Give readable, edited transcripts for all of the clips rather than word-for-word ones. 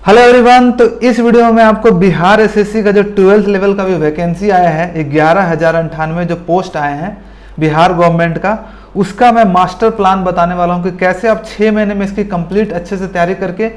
Hello everyone. तो इस video में आपको बिहार एसएससी का जो 12th लेवल का भी वैकेंसी आया है 11,098 जो पोस्ट आए हैं बिहार गवर्नमेंट का, उसका मैं मास्टर प्लान बताने वाला हूं कि कैसे आप 6 महीने में इसकी कंप्लीट अच्छे से तैयारी करके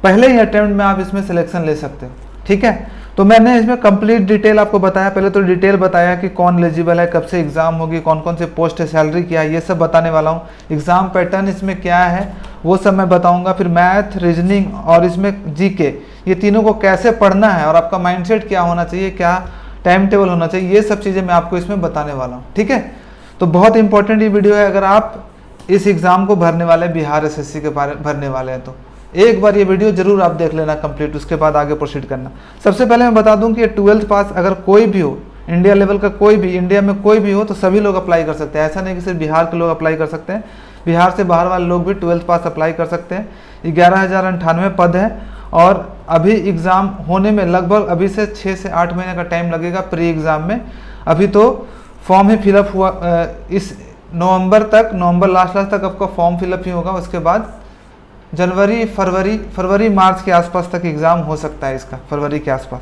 पहले ही अटेम्प्ट में आप इसमें सिलेक्शन ले सकते हो। ठीक है, तो मैंने इसमें कंप्लीट डिटेल आपको बताया। पहले तो डिटेल बताया कि कौन एलिजिबल है, कब से एग्जाम होगी, कौन कौन से पोस्ट है, सैलरी क्या है, ये सब बताने वाला हूँ। एग्जाम पैटर्न इसमें क्या है वो सब मैं बताऊंगा। फिर मैथ, रीजनिंग और इसमें जीके, ये तीनों को कैसे पढ़ना है और आपका माइंडसेट क्या होना चाहिए, क्या टाइम टेबल होना चाहिए, ये सब चीज़ें मैं आपको इसमें बताने वाला हूँ। ठीक है, तो बहुत इंपॉर्टेंट ये वीडियो है अगर आप इस एग्ज़ाम को भरने वाले, बिहार एसएससी के भरने वाले हैं तो एक बार ये वीडियो जरूर आप देख लेना कंप्लीट, उसके बाद आगे प्रोसीड करना। सबसे पहले मैं बता दूं कि ये 12th पास अगर कोई भी हो, इंडिया लेवल का कोई भी, इंडिया में कोई भी हो तो सभी लोग अप्लाई कर सकते हैं। ऐसा नहीं कि सिर्फ बिहार के लोग अप्लाई कर सकते हैं, बिहार से बाहर वाले लोग भी 12th पास अप्लाई कर सकते हैं। 11,098 पद है और अभी एग्ज़ाम होने में लगभग अभी से 6 से 8 महीने का टाइम लगेगा प्री एग्ज़ाम में। अभी तो फॉर्म ही फिलअप हुआ, इस नवंबर लास्ट तक आपका फॉर्म फिलअप ही होगा। उसके बाद जनवरी, फरवरी मार्च के आसपास तक एग्ज़ाम हो सकता है इसका, फरवरी के आसपास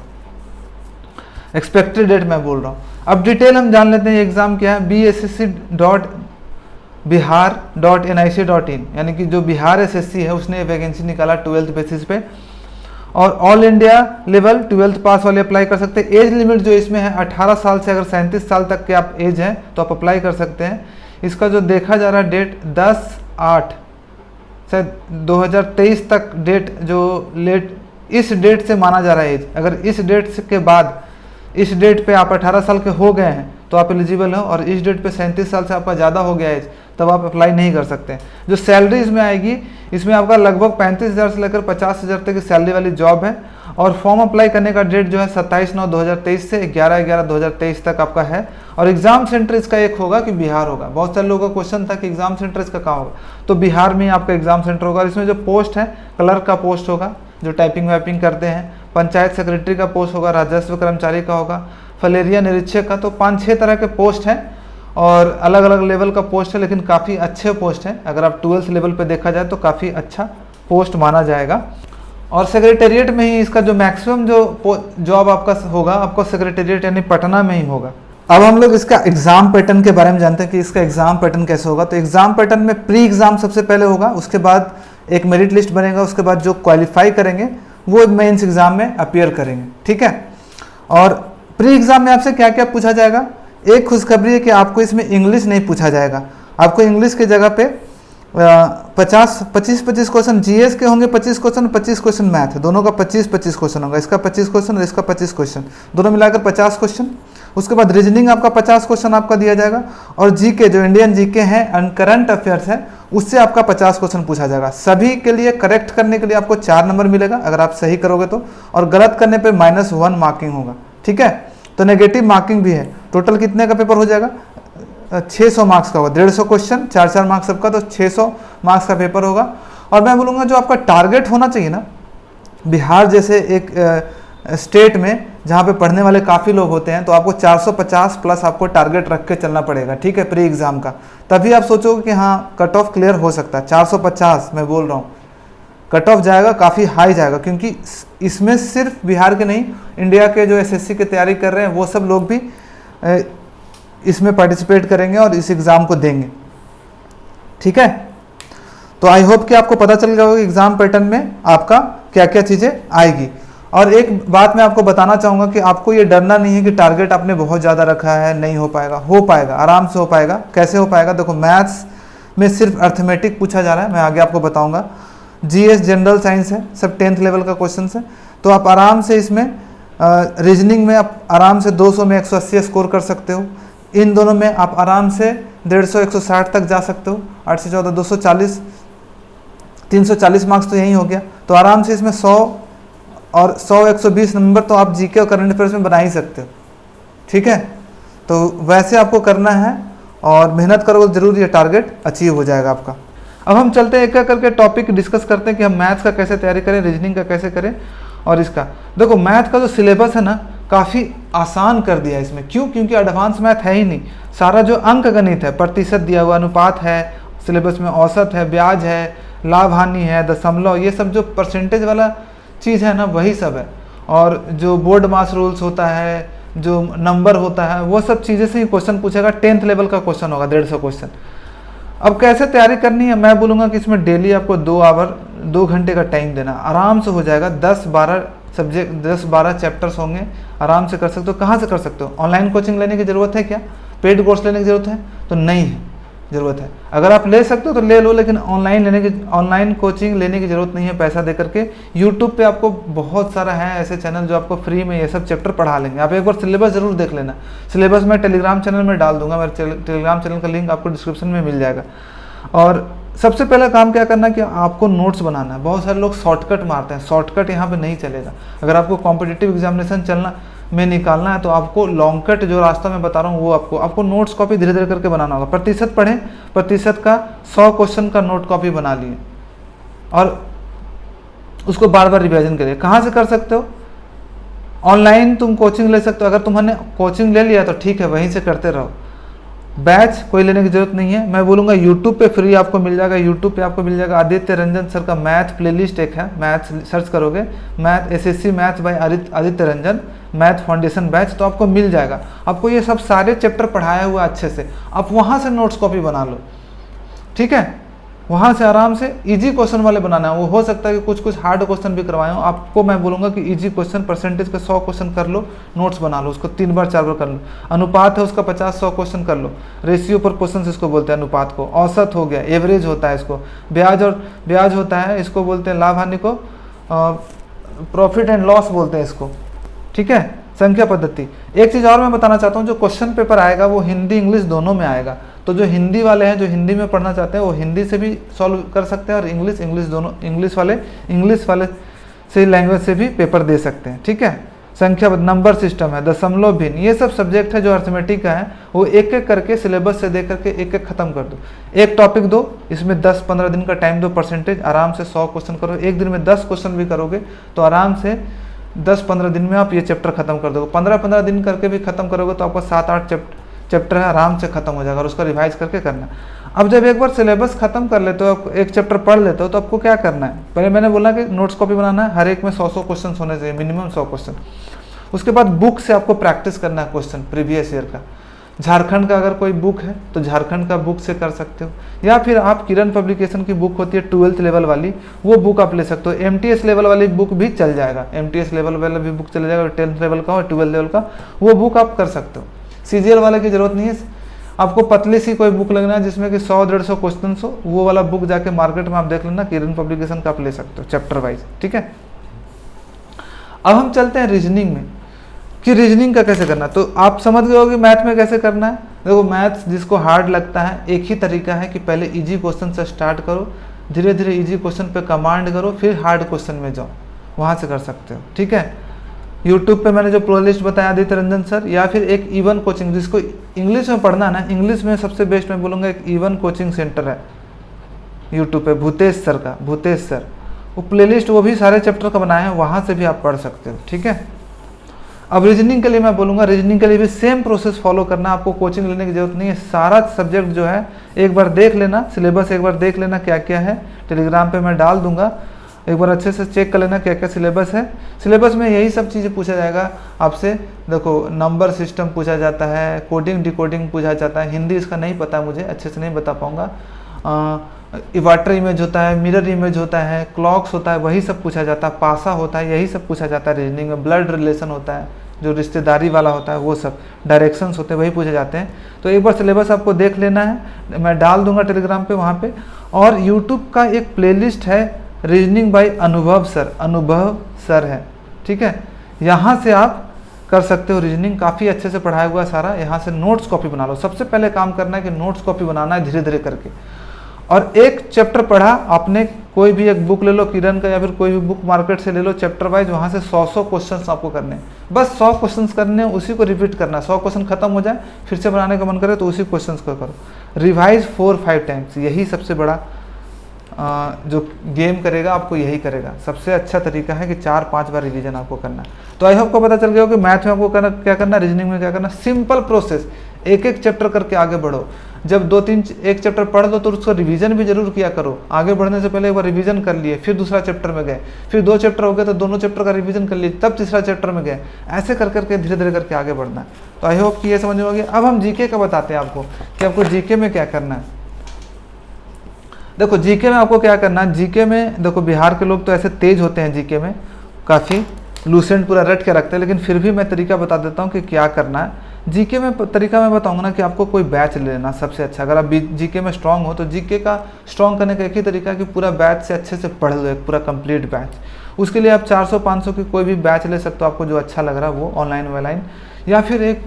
एक्सपेक्टेड डेट मैं बोल रहा हूँ। अब डिटेल हम जान लेते हैं एग्ज़ाम क्या है। bssc.bihar.nic.in यानी कि जो बिहार एसएससी है उसने वैकेंसी निकाला 12th बेसिस पे, और ऑल इंडिया लेवल 12th पास वाले अप्लाई कर सकते हैं। एज लिमिट जो इसमें है 18 साल से अगर 37 साल तक के आप एज हैं तो आप अप्लाई कर सकते हैं। इसका जो देखा जा रहा है डेट 10/8 शायद 2023 तक डेट जो लेट, इस डेट से माना जा रहा है एज। अगर इस डेट के बाद, इस डेट पे आप 18 साल के हो गए हैं तो आप एलिजिबल हो, और इस डेट पे 37 साल से आपका ज़्यादा हो गया एज तब आप अप्लाई नहीं कर सकते। जो सैलरी इसमें आएगी, इसमें आपका लगभग 35,000 से लेकर 50,000 तक की सैलरी वाली जॉब है। और फॉर्म अप्लाई करने का डेट जो है 27/9/2023 से 11/11/2023 तक आपका है। और एग्ज़ाम सेंटर इसका एक होगा कि बिहार होगा। बहुत सारे लोगों का क्वेश्चन था कि एग्ज़ाम सेंटर इसका कहाँ होगा, तो बिहार में आपका एग्ज़ाम सेंटर होगा। इसमें जो पोस्ट है क्लर्क का पोस्ट होगा जो टाइपिंग वाइपिंग करते हैं, पंचायत सेक्रेटरी का पोस्ट होगा, राजस्व कर्मचारी का होगा, फलेरिया निरीक्षक का, तो 5-6 तरह के पोस्ट हैं और अलग अलग लेवल का पोस्ट है, लेकिन काफ़ी अच्छे पोस्ट हैं। अगर आप 12th लेवल पे देखा जाए तो काफ़ी अच्छा पोस्ट माना जाएगा। और सेक्रेटेरिएट में ही इसका जो मैक्सिमम जो जॉब आपका होगा, आपको सेक्रेटेरिएट यानी पटना में ही होगा। अब हम लोग इसका एग्ज़ाम पैटर्न के बारे में जानते हैं कि इसका एग्ज़ाम पैटर्न कैसे होगा। तो एग्ज़ाम पैटर्न में प्री एग्ज़ाम सबसे पहले होगा, उसके बाद एक मेरिट लिस्ट बनेगा, उसके बाद जो क्वालिफाई करेंगे वो मेंस एग्ज़ाम में अपीयर करेंगे। ठीक है, और प्री एग्ज़ाम में आपसे क्या क्या पूछा जाएगा। एक खुशखबरी है कि आपको इसमें इंग्लिश नहीं पूछा जाएगा। आपको इंग्लिश की जगह पे 25 क्वेश्चन जीएस के होंगे, 25 क्वेश्चन मैथ है, दोनों का 25 क्वेश्चन होगा। इसका 25 क्वेश्चन और इसका 25 क्वेश्चन, दोनों मिलाकर 50 क्वेश्चन। उसके बाद रीजनिंग आपका 50 क्वेश्चन आपका दिया जाएगा, और जीके जो इंडियन जीके हैं एंड करंट अफेयर्स है उससे आपका 50 क्वेश्चन पूछा जाएगा। सभी के लिए करेक्ट करने के लिए आपको 4 नंबर मिलेगा अगर आप सही करोगे तो, और गलत करने पर -1 मार्किंग होगा। ठीक है, तो नेगेटिव मार्किंग भी है। टोटल कितने का पेपर हो जाएगा, 600 मार्क्स का होगा, 150 क्वेश्चन, 4 मार्क्स सबका, तो 600 मार्क्स का पेपर होगा। और मैं बोलूँगा जो आपका टारगेट होना चाहिए ना, बिहार जैसे एक स्टेट में जहाँ पे पढ़ने वाले काफ़ी लोग होते हैं, तो आपको 450 प्लस आपको टारगेट रख के चलना पड़ेगा। ठीक है, प्री एग्ज़ाम का, तभी आप सोचोगे कि हाँ कट ऑफ क्लियर हो सकता है। 450 मैं बोल रहा हूँ, कट ऑफ जाएगा, काफ़ी हाई जाएगा, क्योंकि इसमें सिर्फ बिहार के नहीं, इंडिया के जो एसएससी की तैयारी कर रहे हैं वो सब लोग भी इसमें पार्टिसिपेट करेंगे और इस एग्ज़ाम को देंगे। ठीक है, तो आई होप कि आपको पता चल गया होगा एग्ज़ाम पैटर्न में आपका क्या क्या चीज़ें आएगी। और एक बात मैं आपको बताना चाहूँगा कि आपको ये डरना नहीं है कि टारगेट आपने बहुत ज़्यादा रखा है, नहीं हो पाएगा, आराम से हो पाएगा। कैसे हो पाएगा, देखो मैथ्स में सिर्फ अर्थमेटिक पूछा जा रहा है, मैं आगे आपको बताऊँगा। जीएस जनरल साइंस है, सब 10th लेवल का क्वेश्चन है, तो आप आराम से इसमें रीजनिंग में आप आराम से 200 में 180 स्कोर कर सकते हो। इन दोनों में आप आराम से 150-160 तक जा सकते हो। 8 से 14 240, 340 मार्क्स तो यही हो गया। तो आराम से इसमें 100 और 100-120 नंबर तो आप जीके और करंट अफेयर्स में बना ही सकते हो। ठीक है, तो वैसे आपको करना है और मेहनत करोगे जरूर ये टारगेट अचीव हो जाएगा आपका। अब हम चलते हैं एक एक करके टॉपिक डिस्कस करते हैं कि हम मैथ्स का कैसे तैयारी करें, रीजनिंग का कैसे करें। और इसका देखो मैथ का जो सिलेबस है ना काफ़ी आसान कर दिया है इसमें। क्यों? क्योंकि एडवांस मैथ है ही नहीं। सारा जो अंक गणित है, प्रतिशत दिया हुआ, अनुपात है सिलेबस में, औसत है, ब्याज है, लाभ हानि है, दशमलव, ये सब जो परसेंटेज वाला चीज़ है ना वही सब है। और जो बोर्ड मास रूल्स होता है, जो नंबर होता है, वो सब चीज़ें से ही क्वेश्चन पूछेगा। 10th लेवल का क्वेश्चन होगा, 150 क्वेश्चन। अब कैसे तैयारी करनी है, मैं बोलूँगा कि इसमें डेली आपको 2 घंटे का टाइम देना, आराम से हो जाएगा। 10-12 सब्जेक्ट, 10-12 चैप्टर्स होंगे, आराम से कर सकते हो। कहाँ से कर सकते हो? ऑनलाइन कोचिंग लेने की ज़रूरत है क्या? पेड कोर्स लेने की ज़रूरत है? तो नहीं है, ज़रूरत है। अगर आप ले सकते हो तो ले लो, लेकिन ऑनलाइन कोचिंग लेने की ज़रूरत नहीं है पैसा दे करके। यूट्यूब पे आपको बहुत सारा है ऐसे चैनल जो आपको फ्री में ये सब चैप्टर पढ़ा लेंगे। आप एक बार सिलेबस ज़रूर देख लेना। सिलेबस मैं टेलीग्राम चैनल में डाल दूंगा, मेरे टेलीग्राम चैनल का लिंक आपको डिस्क्रिप्शन में मिल जाएगा। और सबसे पहला काम क्या करना है कि आपको नोट्स बनाना है। बहुत सारे लोग शॉर्टकट मारते हैं, शॉर्टकट यहाँ पे नहीं चलेगा। अगर आपको कॉम्पिटिटिव एग्जामिनेशन चलना में निकालना है तो आपको लॉन्ग कट जो रास्ता मैं बता रहा हूँ वो आपको नोट्स कॉपी धीरे धीरे करके बनाना होगा। प्रतिशत पढ़ें, प्रतिशत का 100 क्वेश्चन का नोट कॉपी बना लिए और उसको बार बार रिवीजन करिए। कहाँ से कर सकते हो? ऑनलाइन तुम कोचिंग ले सकते हो। अगर तुमने कोचिंग ले लिया तो ठीक है, वहीं से करते रहो। बैच कोई लेने की जरूरत नहीं है। मैं बोलूँगा यूट्यूब पे फ्री आपको मिल जाएगा। यूट्यूब पे आपको मिल जाएगा आदित्य रंजन सर का मैथ प्लेलिस्ट एक है, मैथ सर्च करोगे, math SSC math bye Aditya Ranjan, math foundation batch, तो आपको मिल जाएगा। आपको ये सब सारे चैप्टर पढ़ाया हुआ अच्छे से, आप वहाँ से नोट्स कॉपी बना लो, ठीक है। वहाँ से आराम से इजी क्वेश्चन वाले बनाना है। वो हो सकता है कि कुछ हार्ड क्वेश्चन भी करवाए हो। आपको मैं बोलूँगा कि इजी क्वेश्चन परसेंटेज के 100 क्वेश्चन कर लो, नोट्स बना लो, उसको 3 बार 4 बार कर लो। अनुपात है उसका 50-100 क्वेश्चन कर लो। रेशियो पर क्वेश्चन इसको बोलते हैं अनुपात को। औसत हो गया, एवरेज होता है इसको। ब्याज होता है, इसको बोलते हैं लाभ हानि को, प्रॉफिट एंड लॉस बोलते हैं इसको, ठीक है। संख्या पद्धति। एक चीज़ और मैं बताना चाहता हूँ, जो क्वेश्चन पेपर आएगा वो हिंदी इंग्लिश दोनों में आएगा। तो जो हिंदी वाले हैं, जो हिंदी में पढ़ना चाहते हैं, वो हिंदी से भी सॉल्व कर सकते हैं, और इंग्लिश दोनों, इंग्लिश वाले से लैंग्वेज से भी पेपर दे सकते हैं, ठीक है। संख्या नंबर सिस्टम है, दशमलव भिन्न, ये सब सब्जेक्ट है जो अर्थमेटिक का है, वो एक एक करके सिलेबस से दे करके एक एक खत्म कर दो। एक टॉपिक दो, इसमें 10-15 दिन का टाइम दो, परसेंटेज आराम से 100 क्वेश्चन करो। एक दिन में 10 क्वेश्चन भी करोगे तो आराम से 10-15 दिन में आप ये चैप्टर खत्म कर दोगे। 15-15 दिन करके भी खत्म करोगे तो आपका 7-8 चैप्टर है, आराम से खत्म हो जाएगा, और उसका रिवाइज करके करना। अब जब एक बार सिलेबस खत्म कर लेते हो, आप एक चैप्टर पढ़ लेते हो, तो आपको क्या करना है? पहले मैंने बोला कि नोट्स कॉपी बनाना है, हर एक में 100 क्वेश्चन होने चाहिए, मिनिमम 100 क्वेश्चन। उसके बाद बुक से आपको प्रैक्टिस करना है क्वेश्चन प्रीवियस ईयर का। झारखंड का अगर कोई बुक है तो झारखंड का बुक से कर सकते हो, या फिर आप किरण पब्लिकेशन की बुक होती है 12th लेवल वाली, वो बुक आप ले सकते हो। MTS लेवल वाली बुक भी चल जाएगा, MTS लेवल वाला भी बुक चल जाएगा, 10th लेवल का और 12th लेवल का, वो बुक आप कर सकते हो। CGL वाले की जरूरत नहीं है। आपको पतली सी कोई बुक लगना है जिसमें कि 100-150 क्वेश्चन हो, वो वाला बुक जाके मार्केट में आप देख लेना, किरण पब्लिकेशन का आप ले सकते हो चैप्टर वाइज, ठीक है। अब हम चलते हैं रीजनिंग में कि रीजनिंग का कैसे करना। तो आप समझ गए हो कि मैथ में कैसे करना है। देखो, मैथ जिसको हार्ड लगता है, एक ही तरीका है कि पहले इजी क्वेश्चन से स्टार्ट करो, धीरे धीरे इजी क्वेश्चन पे कमांड करो, फिर हार्ड क्वेश्चन में जाओ, वहाँ से कर सकते हो, ठीक है। यूट्यूब पे मैंने जो प्लेलिस्ट बताया आदित्य रंजन सर, या फिर एक इवन कोचिंग, जिसको इंग्लिश में पढ़ना ना, इंग्लिश में सबसे बेस्ट मैं बोलूँगा एक इवन कोचिंग सेंटर है यूट्यूब पे, भूतेश सर का, भूतेश सर, वो प्लेलिस्ट वो भी सारे चैप्टर का बनाए हैं, वहाँ से भी आप पढ़ सकते हो, ठीक है। अब रीजनिंग के लिए मैं बोलूँगा, रीजनिंग के लिए भी सेम प्रोसेस फॉलो करना, आपको कोचिंग लेने की जरूरत नहीं है। सारा सब्जेक्ट जो है एक बार देख लेना, सिलेबस एक बार देख लेना क्या क्या है, टेलीग्राम पे मैं डाल दूंगा, एक बार अच्छे से चेक कर लेना क्या क्या सिलेबस है। सिलेबस में यही सब चीज़ें पूछा जाएगा आपसे। देखो, नंबर सिस्टम पूछा जाता है, कोडिंग डिकोडिंग पूछा जाता है, हिंदी इसका नहीं पता मुझे, अच्छे से नहीं बता पाऊँगा। वाटर इमेज होता है, मिरर इमेज होता है, क्लॉक्स होता है, वही सब पूछा जाता है, पासा होता है, यही सब पूछा जाता है रीजनिंग में। ब्लड रिलेशन होता है, जो रिश्तेदारी वाला होता है, वो सब डायरेक्शंस होते हैं, वही पूछे जाते हैं। तो एक बार सिलेबस आपको देख लेना है, मैं डाल दूंगा टेलीग्राम पे वहाँ पे। और यूट्यूब का एक प्लेलिस्ट है रीजनिंग बाय अनुभव सर है, ठीक है। यहाँ से आप कर सकते हो रीजनिंग, काफ़ी अच्छे से पढ़ाया हुआ सारा। यहाँ से नोट्स कॉपी बना लो। सबसे पहले काम करना है कि नोट्स कॉपी बनाना है धीरे धीरे करके। और एक चैप्टर पढ़ा आपने, कोई भी एक बुक ले लो किरण का, या फिर कोई भी बुक मार्केट से ले लो चैप्टर वाइज, वहाँ से 100 क्वेश्चन आपको करने हैं। बस 100 क्वेश्चन करने हैं, उसी को रिपीट करना है। 100 क्वेश्चन खत्म हो जाए, फिर से बनाने का मन करे तो उसी क्वेश्चन को करो। रिवाइज 4-5 टाइम्स, यही सबसे बड़ा जो गेम करेगा आपको, यही करेगा। सबसे अच्छा तरीका है कि 4-5 बार रिवीजन आपको करना। तो आई होप को पता चल गया हो कि मैथ में आपको क्या करना, रीजनिंग में क्या करना। सिंपल प्रोसेस, एक एक चैप्टर करके आगे बढ़ो। जब एक चैप्टर पढ़ लो तो उसको रिवीजन भी जरूर किया करो। आगे बढ़ने से पहले एक बार रिवीजन कर लिए, फिर दूसरा चैप्टर में गए, फिर 2 चैप्टर हो गए तो दोनों चैप्टर का रिवीजन कर लिए, तब तीसरा चैप्टर में गए। ऐसे कर करके धीरे धीरे करके आगे बढ़ना है। तो आई होप कि ये समझ में होगी। अब हम जीके का बताते हैं आपको कि आपको जीके में क्या करना है। देखो जीके में आपको क्या करना है। जीके में देखो बिहार के लोग तो ऐसे तेज होते हैं जीके में, काफ़ी लूसेंट पूरा रट के रखते हैं, लेकिन फिर भी मैं तरीका बता देता हूँ कि क्या करना है। जीके में तरीका मैं बताऊंगा ना कि आपको कोई बैच ले लेना सबसे अच्छा। अगर आप जीके में स्ट्रांग हो तो जीके का स्ट्रांग करने का एक ही तरीका है कि पूरा बैच से अच्छे से पढ़ लो, एक पूरा कंप्लीट बैच। उसके लिए आप 400-500 की कोई भी बैच ले सकते हो, आपको जो अच्छा लग रहा है वो, ऑनलाइन वालाइन। या फिर एक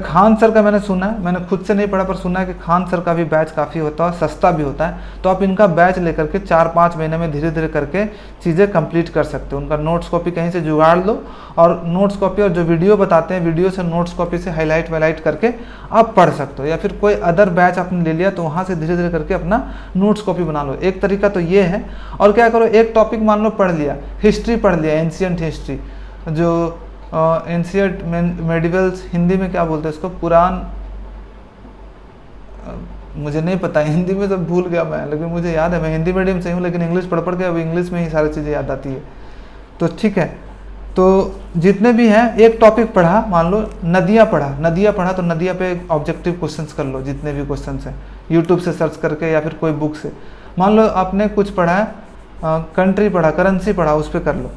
खान सर का मैंने सुना है, मैंने खुद से नहीं पढ़ा पर सुना है कि खान सर का भी बैच काफ़ी होता है, सस्ता भी होता है। तो आप इनका बैच लेकर के 4-5 महीने में धीरे धीरे करके चीज़ें कंप्लीट कर सकते हो। उनका नोट्स कॉपी कहीं से जुगाड़ लो और नोट्स कॉपी और जो वीडियो बताते हैं, वीडियो से नोट्स कॉपी से हाईलाइट वाईलाइट करके आप पढ़ सकते हो। या फिर कोई अदर बैच आपने ले लिया तो वहाँ से धीरे धीरे करके अपना नोट्स कॉपी बना लो। एक तरीका तो ये है। और क्या करो, एक टॉपिक मान लो पढ़ लिया, हिस्ट्री पढ़ लिया, एंशियंट हिस्ट्री, जो एंशियंट मेडिवल्स, हिंदी में क्या बोलते हैं इसको, पुरान, मुझे नहीं पता हिंदी में, सब भूल गया मैं, लेकिन मुझे याद है। मैं हिंदी मीडियम से हूँ लेकिन इंग्लिश पढ़ के अब इंग्लिश में ही सारी चीज़ें याद आती है। तो ठीक है, तो जितने भी हैं, एक टॉपिक पढ़ा, मान लो नदियाँ पढ़ा तो नदियाँ पे ऑब्जेक्टिव क्वेश्चंस कर लो, जितने भी क्वेश्चंस हैं यूट्यूब से सर्च करके या फिर कोई बुक से। मान लो आपने कुछ पढ़ा है, कंट्री पढ़ा, करेंसी पढ़ा, उस पर कर लो।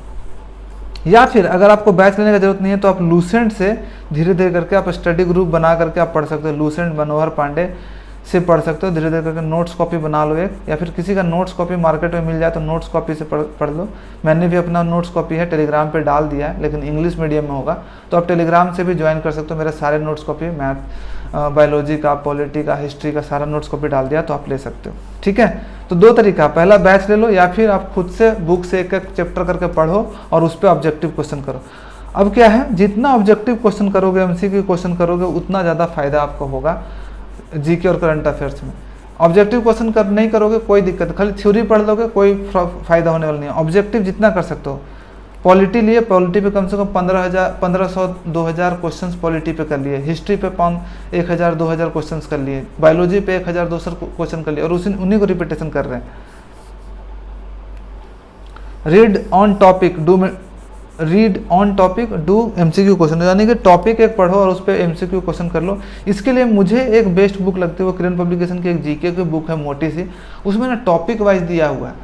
या फिर अगर आपको बैच लेने की जरूरत नहीं है तो आप लूसेंट से धीरे धीरे करके आप स्टडी ग्रुप बना करके आप पढ़ सकते हो। लूसेंट मनोहर पांडे से पढ़ सकते हो, धीरे धीरे करके नोट्स कॉपी बना लो एक, या फिर किसी का नोट्स कॉपी मार्केट में मिल जाए तो नोट्स कॉपी से पढ़ लो। मैंने भी अपना नोट्स कॉपी है टेलीग्राम पे डाल दिया है, लेकिन इंग्लिश मीडियम में होगा, तो आप टेलीग्राम से भी ज्वाइन कर सकते हो। मेरे सारे नोट्स कॉपी, मैथ, बायोलॉजी का, पॉलिटी का, हिस्ट्री का सारा नोट्स कॉपी डाल दिया, तो आप ले सकते हो। ठीक है, तो 2 तरीका, पहला बैच ले लो या फिर आप खुद से बुक से एक एक चैप्टर करके पढ़ो और उस पर ऑब्जेक्टिव क्वेश्चन करो। अब क्या है, जितना ऑब्जेक्टिव क्वेश्चन करोगे, एमसीक्यू क्वेश्चन करोगे, उतना ज़्यादा फायदा आपको होगा जीके और करंट अफेयर्स में। ऑब्जेक्टिव क्वेश्चन नहीं करोगे कोई दिक्कत, खाली थ्योरी पढ़ लोगे कोई फायदा होने वाला नहीं है। ऑब्जेक्टिव जितना कर सकते हो, पॉलिटी लिए, पॉलिटी पे कम से कम 1500-2000 क्वेश्चंस पॉलिटी पे कर लिए, हिस्ट्री पे 1000-2000 क्वेश्चंस कर लिए, बायोलॉजी पे 1200 क्वेश्चन कर लिए, और उन्हीं को रिपीटेशन कर रहे हैं। Read on topic do MCQ question, यानी कि टॉपिक एक पढ़ो और उस पर एमसीक्यू क्वेश्चन कर लो। इसके लिए मुझे एक बेस्ट बुक लगती है, वो किरण पब्लिकेशन की एक जीके की बुक है, मोटी सी, उसमें ना टॉपिक वाइज दिया हुआ है।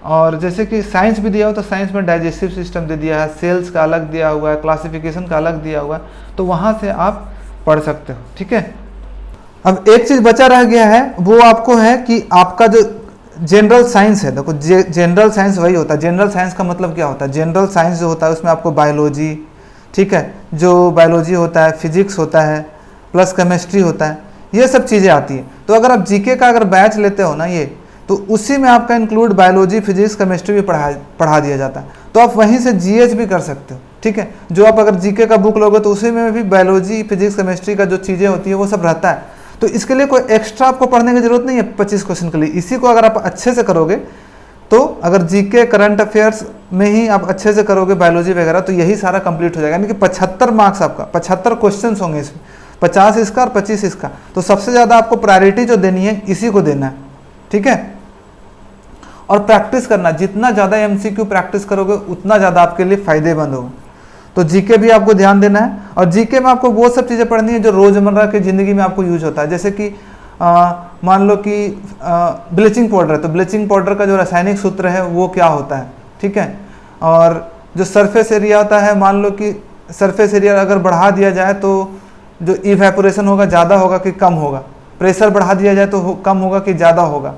और जैसे कि साइंस भी दिया हो तो साइंस में डाइजेस्टिव सिस्टम दे दिया है, सेल्स का अलग दिया हुआ है, क्लासिफिकेशन का अलग दिया हुआ है, तो वहाँ से आप पढ़ सकते हो। ठीक है, अब एक चीज़ बचा रह गया है, वो आपको है कि आपका जो जनरल साइंस है, देखो जनरल साइंस वही होता है। जनरल साइंस का मतलब क्या होता है, जनरल साइंस जो होता है उसमें आपको बायोलॉजी, ठीक है, जो बायोलॉजी होता है, फिजिक्स होता है, प्लस केमिस्ट्री होता है, ये सब चीज़ें आती हैं। तो अगर आप जीके का अगर बैच लेते हो ना ये, तो उसी में आपका इंक्लूड बायोलॉजी, फिजिक्स, केमिस्ट्री भी पढ़ा दिया जाता है। तो आप वहीं से जीएच भी कर सकते हो। ठीक है, जो आप अगर जीके का बुक लोगे तो उसी में भी बायोलॉजी, फिजिक्स, केमिस्ट्री का जो चीज़ें होती है वो सब रहता है। तो इसके लिए कोई एक्स्ट्रा आपको पढ़ने की जरूरत नहीं है 25 क्वेश्चन के लिए। इसी को अगर आप अच्छे से करोगे, तो अगर जीके करंट अफेयर्स में ही आप अच्छे से करोगे बायोलॉजी वगैरह, तो यही सारा कंप्लीट हो जाएगा। यानी कि 75 मार्क्स आपका, 75 क्वेश्चन होंगे इसमें, 50 इसका और 25 इसका। तो सबसे ज़्यादा आपको प्रायोरिटी जो देनी है इसी को देना है। ठीक है, और प्रैक्टिस करना, जितना ज़्यादा एमसीक्यू प्रैक्टिस करोगे उतना ज़्यादा आपके लिए फायदेमंद होगा। तो जीके भी आपको ध्यान देना है, और जीके में आपको वो सब चीज़ें पढ़नी है जो रोज़मर्रा की ज़िंदगी में आपको यूज होता है। जैसे कि मान लो कि ब्लीचिंग पाउडर है, तो ब्लीचिंग पाउडर का जो रासायनिक सूत्र है वो क्या होता है। ठीक है, और जो सरफेस एरिया होता है, मान लो कि सरफेस एरिया अगर बढ़ा दिया जाए तो जो इवेपोरेशन होगा ज़्यादा होगा कि कम होगा, प्रेशर बढ़ा दिया जाए तो कम होगा कि ज़्यादा होगा।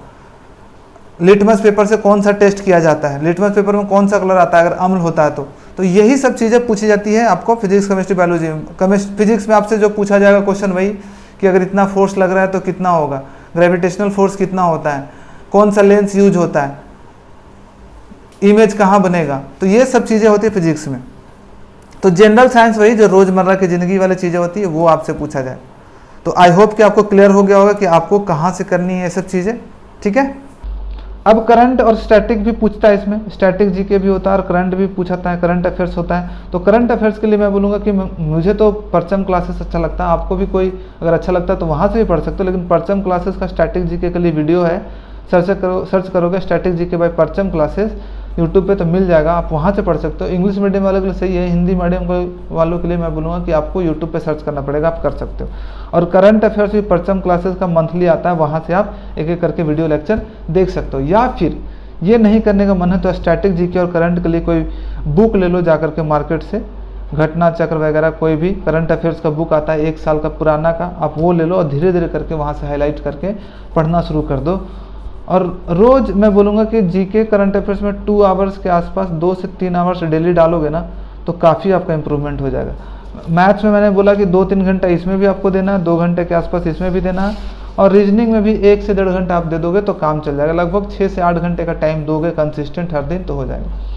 लिटमस पेपर से कौन सा टेस्ट किया जाता है, लिटमस पेपर में कौन सा कलर आता है अगर अम्ल होता है तो यही सब चीज़ें पूछी जाती है आपको फिजिक्स, केमिस्ट्री, बायोलॉजी। फिजिक्स में आपसे जो पूछा जाएगा क्वेश्चन वही कि अगर इतना फोर्स लग रहा है तो कितना होगा, ग्रेविटेशनल फोर्स कितना होता है, कौन सा लेंस यूज होता है, इमेज कहाँ बनेगा, तो ये सब चीज़ें होती है फिजिक्स में। तो जनरल साइंस वही जो रोज़मर्रा की ज़िंदगी वाली चीज़ें होती है वो आपसे पूछा जाए। तो आई होप कि आपको क्लियर हो गया होगा कि आपको कहाँ से करनी है ये सब चीज़ें। ठीक है, अब करंट और स्टैटिक भी पूछता है, इसमें स्टैटिक जीके भी होता है और करंट भी पूछाता है, करंट अफेयर्स होता है। तो करंट अफेयर्स के लिए मैं बोलूँगा कि मुझे तो परचम क्लासेस अच्छा लगता है, आपको भी कोई अगर अच्छा लगता है तो वहाँ से भी पढ़ सकते हो, लेकिन परचम क्लासेस का स्टैटिक जीके के लिए वीडियो है, सर्च करोगे स्टैटिक जीके बाय परचम क्लासेस यूट्यूब पे तो मिल जाएगा, आप वहाँ से पढ़ सकते हो। इंग्लिश मीडियम वालों के लिए सही है, हिंदी मीडियम वालों के लिए मैं बोलूँगा कि आपको यूट्यूब पे सर्च करना पड़ेगा, आप कर सकते हो। और करंट अफेयर्स भी परचम क्लासेस का मंथली आता है, वहाँ से आप एक एक करके वीडियो लेक्चर देख सकते हो। या फिर ये नहीं करने का मन है तो स्टैटिक जीके और करंट के लिए कोई बुक ले लो जाकर के मार्केट से, घटना चक्र वगैरह कोई भी करंट अफेयर्स का बुक आता है 1 साल का पुराना का, आप वो ले लो और धीरे धीरे करके वहाँ से हाईलाइट करके पढ़ना शुरू कर दो। और रोज़ मैं बोलूँगा कि जीके करंट अफेयर्स में 2 आवर्स के आसपास 2 से 3 आवर्स डेली डालोगे ना तो काफ़ी आपका इंप्रूवमेंट हो जाएगा। मैथ्स में मैंने बोला कि 2-3 घंटा इसमें भी आपको देना है, 2 घंटे के आसपास इसमें भी देना है, और रीजनिंग में भी 1 से 1.5 घंटा आप दे दोगे तो काम चल जाएगा। लगभग 6 से 8 घंटे का टाइम दोगे कंसिस्टेंट हर दिन तो हो जाएगा।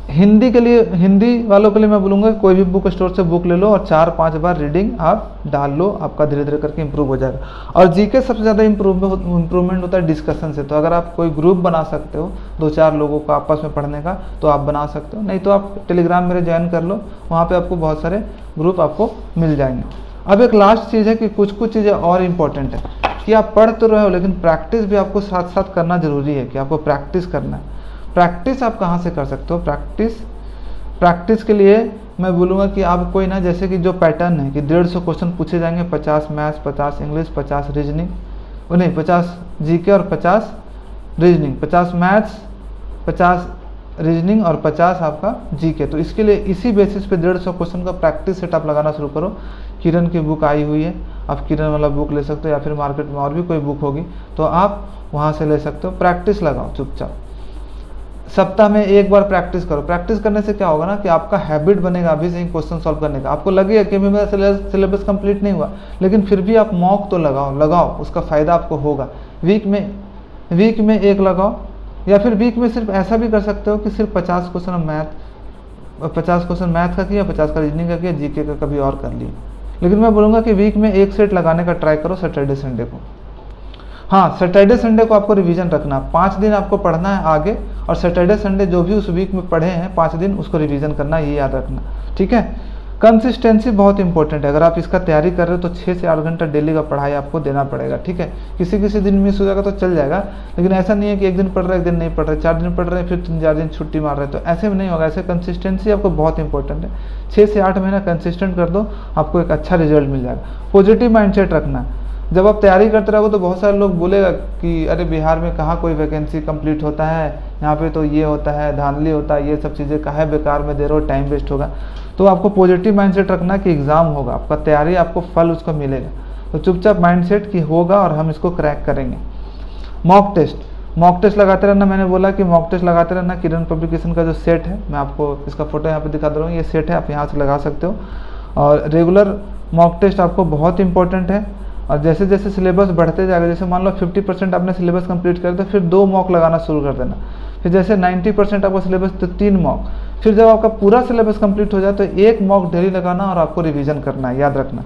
हिंदी के लिए, हिंदी वालों के लिए मैं बोलूँगा कोई भी बुक स्टोर से बुक ले लो और 4-5 बार रीडिंग आप डाल लो, आपका धीरे धीरे करके इंप्रूव हो जाएगा। और जीके सबसे ज़्यादा इंप्रूवमेंट होता है डिस्कशन से। तो अगर आप कोई ग्रुप बना सकते हो 2-4 लोगों का आपस में पढ़ने का तो आप बना सकते हो, नहीं तो आप टेलीग्राम मेरे ज्वाइन कर लो, वहाँ पर आपको बहुत सारे ग्रुप आपको मिल जाएंगे। अब एक लास्ट चीज़ है कि कुछ चीज़ें और इम्पॉर्टेंट है कि आप पढ़ तो रहे हो लेकिन प्रैक्टिस भी आपको साथ साथ करना ज़रूरी है, कि आपको प्रैक्टिस करना है। प्रैक्टिस आप कहाँ से कर सकते हो? प्रैक्टिस के लिए मैं बोलूँगा कि आप कोई ना, जैसे कि जो पैटर्न है कि 150 क्वेश्चन पूछे जाएंगे, 50 मैथ्स, 50 इंग्लिश, 50 रीजनिंग, नहीं 50 जीके और 50 रीजनिंग, 50 मैथ्स, 50 रीजनिंग और 50 आपका जीके। तो इसके लिए इसी बेसिस पे 150 क्वेश्चन का प्रैक्टिस सेट आप लगाना शुरू करो। किरण की बुक आई हुई है, आप किरण वाला बुक ले सकते हो, या फिर मार्केट में और भी कोई बुक होगी तो आप वहाँ से ले सकते हो। प्रैक्टिस लगाओ चुपचाप, सप्ताह में 1 बार प्रैक्टिस करो। प्रैक्टिस करने से क्या होगा ना कि आपका हैबिट बनेगा अभी से ही क्वेश्चन सॉल्व करने का। आपको लगेगा कि मेरा सिलेबस कंप्लीट नहीं हुआ, लेकिन फिर भी आप मॉक तो लगाओ, उसका फ़ायदा आपको होगा। वीक में 1 लगाओ, या फिर वीक में सिर्फ ऐसा भी कर सकते हो कि सिर्फ 50 क्वेश्चन मैथ का किया, 50 का रीजनिंग का किया, जीके का कभी और कर लिया। लेकिन मैं बोलूँगा कि वीक में 1 सेट लगाने का ट्राई करो सैटरडे संडे को। हाँ, सैटरडे संडे को आपको रिवीजन रखना, 5 दिन आपको पढ़ना है आगे, और सैटरडे संडे जो भी उस वीक में पढ़े हैं 5 दिन उसको रिवीजन करना, ये याद रखना, ठीक है। कंसिस्टेंसी बहुत इंपॉर्टेंट है। अगर आप इसका तैयारी कर रहे हो तो 6 से 8 घंटा डेली का पढ़ाई आपको देना पड़ेगा, ठीक है। किसी दिन मिस हो जाएगा तो चल जाएगा, लेकिन ऐसा नहीं है कि 1 दिन पढ़ रहे 1 दिन नहीं पढ़ रहे, 4 दिन पढ़ रहे फिर 3-4 दिन छुट्टी मार रहे, तो ऐसे में नहीं होगा। ऐसे कंसिस्टेंसी आपको बहुत इंपॉर्टेंट है। 6 से 8 महीना कंसिस्टेंट कर दो, आपको एक अच्छा रिजल्ट मिल जाएगा। पॉजिटिव माइंडसेट रखना। जब आप तैयारी करते रहोगे तो बहुत सारे लोग बोलेगा कि अरे बिहार में कहाँ कोई वैकेंसी कंप्लीट होता है, यहाँ पे तो ये होता है, धांधली होता है, ये सब चीज़ें काहे बेकार में दे रहे हो, टाइम वेस्ट होगा। तो आपको पॉजिटिव माइंडसेट रखना कि एग्ज़ाम होगा, आपका तैयारी आपको फल उसका मिलेगा। तो चुपचाप माइंडसेट कि होगा और हम इसको क्रैक करेंगे। मॉक टेस्ट लगाते रहना। मैंने बोला कि मॉक टेस्ट लगाते रहना। किरण पब्लिकेशन का जो सेट है, मैं आपको इसका फोटो यहाँ पे दिखा दे रहा हूँ, ये सेट है, आप यहाँ से लगा सकते हो। और रेगुलर मॉक टेस्ट आपको बहुत इंपॉर्टेंट है। और जैसे जैसे सिलेबस बढ़ते जाएगा, जैसे मान लो 50% आपने सिलेबस कंप्लीट कर दिया, फिर 2 मॉक लगाना शुरू कर देना। फिर जैसे 90% आपका सिलेबस तो 3 मॉक। फिर जब आपका पूरा सिलेबस कंप्लीट हो जाए तो 1 मॉक डेली लगाना और आपको रिवीजन करना है, याद रखना।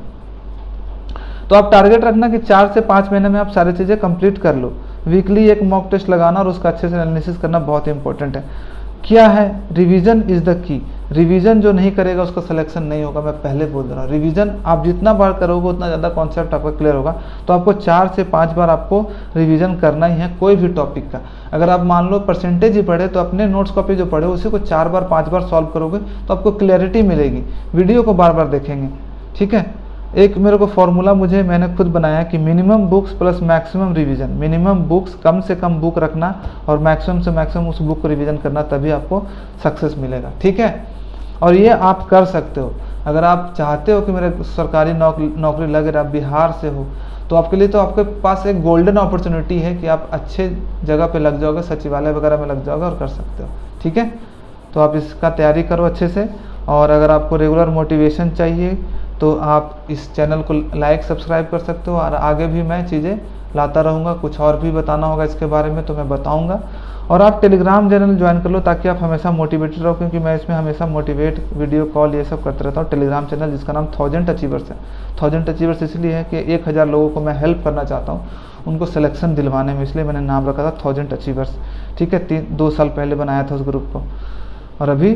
तो आप टारगेट रखना कि 4 से 5 महीने में आप सारी चीज़ें कंप्लीट कर लो। वीकली 1 मॉक टेस्ट लगाना और उसका अच्छे से एनालिसिस करना बहुत इंपॉर्टेंट है। क्या है, revision is the key. Revision जो नहीं करेगा उसका सिलेक्शन नहीं होगा, मैं पहले बोल रहा हूँ। रिवीजन आप जितना बार करोगे उतना ज़्यादा कॉन्सेप्ट आपका क्लियर होगा। तो आपको 4 से 5 बार आपको रिवीजन करना ही है कोई भी टॉपिक का। अगर आप मान लो परसेंटेज ही पढ़े तो अपने नोट्स कॉपी जो पढ़े उसी को 4 बार 5 बार सॉल्व करोगे तो आपको क्लैरिटी मिलेगी। वीडियो को बार बार देखेंगे, ठीक है। एक मेरे को फॉर्मूला मैंने खुद बनाया कि minimum books plus maximum revision. Minimum books, कम से कम बुक रखना, और मैक्सिमम से मैक्सिमम उस बुक को रिवीजन करना, तभी आपको सक्सेस मिलेगा, ठीक है। और ये आप कर सकते हो। अगर आप चाहते हो कि मेरे सरकारी नौकरी लग रहा, बिहार से हो, तो आपके लिए तो आपके पास एक गोल्डन अपॉर्चुनिटी है कि आप अच्छे जगह पे लग जाओगे, सचिवालय वगैरह में लग जाओगे और कर सकते हो, ठीक है। तो आप इसका तैयारी करो अच्छे से। और अगर आपको रेगुलर मोटिवेशन चाहिए तो आप इस चैनल को लाइक सब्सक्राइब कर सकते हो, और आगे भी मैं चीज़ें लाता रहूँगा। कुछ और भी बताना होगा इसके बारे में तो मैं बताऊँगा। और आप टेलीग्राम चैनल ज्वाइन कर लो ताकि आप हमेशा मोटिवेटेड रहो, क्योंकि मैं इसमें हमेशा मोटिवेट वीडियो कॉल ये सब करते रहता हूँ। टेलीग्राम चैनल जिसका नाम 1000 अचीवर्स है। 1000 अचीवर्स इसलिए है कि 1000 लोगों को मैं हेल्प करना चाहता हूँ। उनको सिलेक्शन दिलवाने में, इसलिए मैंने नाम रखा था 1000 अचीवर्स। ठीक है, 2 साल पहले बनाया था उस ग्रुप को, और अभी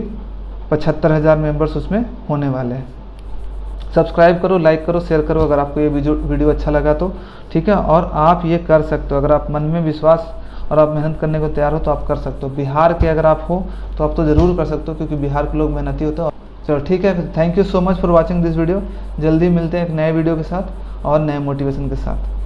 75,000 मेंबर्स उसमें होने वाले हैं। सब्सक्राइब करो, लाइक करो, शेयर करो अगर आपको ये वीडियो अच्छा लगा तो। ठीक है, और आप ये कर सकते हो, अगर आप मन में विश्वास और आप मेहनत करने को तैयार हो तो आप कर सकते हो। बिहार के अगर आप हो तो आप तो ज़रूर कर सकते हो, क्योंकि बिहार के लोग मेहनती होते हैं। चलो ठीक है, thank you so much for watching this video. जल्दी मिलते हैं एक नए वीडियो के साथ और नए मोटिवेशन के साथ।